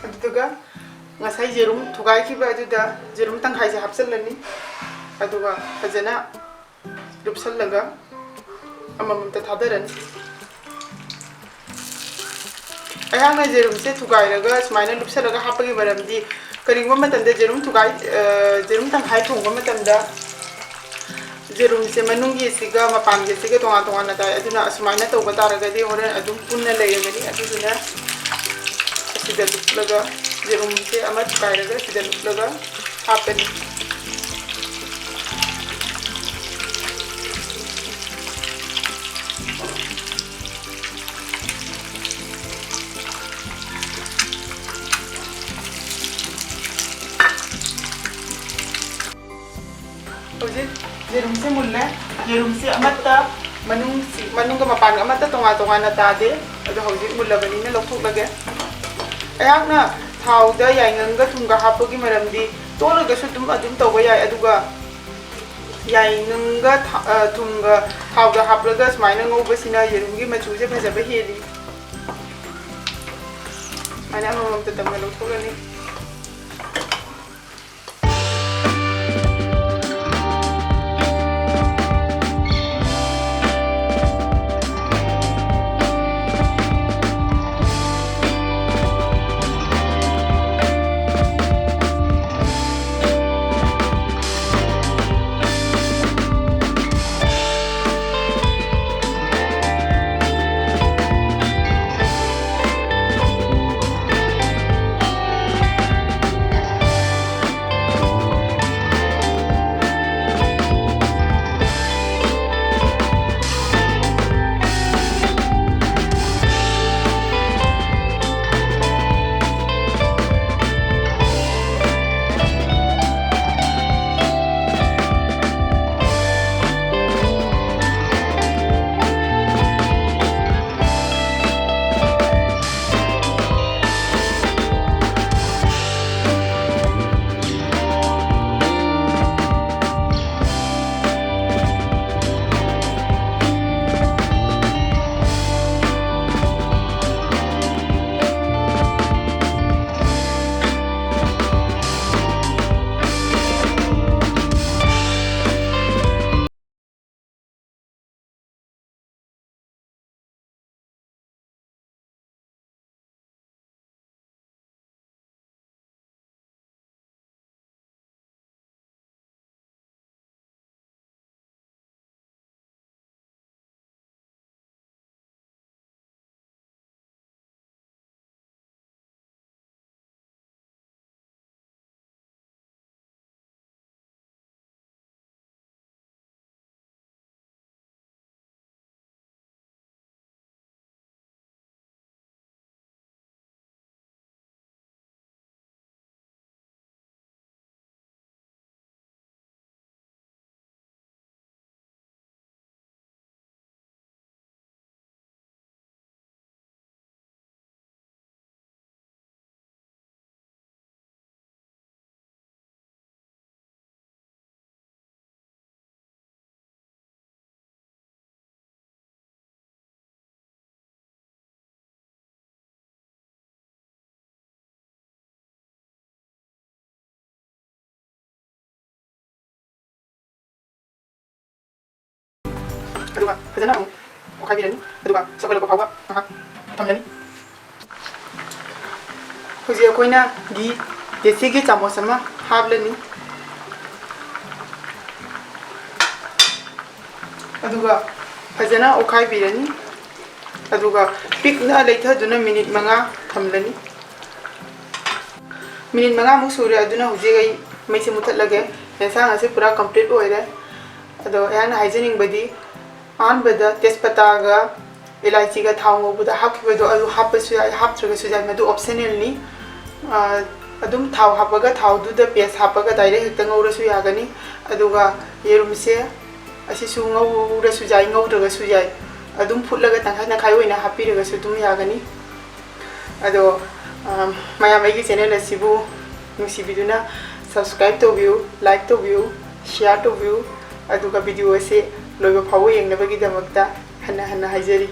aduga ngasai jerum thugai ki ba aduda jerum tangkhai je hapsalani aduga fajana rupsallaga amamta thadaran ayang jerum se thugai raga smaina rupsalaga hapagi maramdi karingba matamda jerum thugai jerum tangkhai thongba matamda jerum se manungi siga mapangi siga tonga tonga na ta aduna smaina tawba taragadi horen adum punna layagani aduna sida luplaga jerum se amat kairaga sida luplaga happen jerum se mulla jerum se amata manung ka mapan amata tonga tonga na tade ado hojik mulla bani na lokthok lage ayakna thauda yaingang ga thumga hapagi maramdi tolaga su tum adum tawba yai aduga yaingang ga thumga thauda haplaga smaina ngoba sina yerumgi machu je phajaba heli mana amam ta tamga lokthok lani aduga fajana amu okai birani aduga sakala ko phawa thamlani hoji koina gi desi gi chamos ama hablani aduga fajana okai birani aduga pikna leitha duna minute manga thamlani minute manga mu sure aduna hoji gai maise muthatlage ensang ase pura complete oire ado yana hygienic body an bada tespata ga elaichi ga thaungo buda hapkibedo adu hapasu haptraga sujai madu optional ni adum thau hapaga thau du da paste hapaga direct hekta ngawrasu yagani aduga yerum se asi su ngawra sujai ngawraga sujai adum phutlaga tangkhai na khai oina hapiraga su dum yagani ado maya mai gi channel asibu nusibiduna subscribe to view like to view share to view aduga video ase loiba phawo yengna bagi damakta hana hana hajari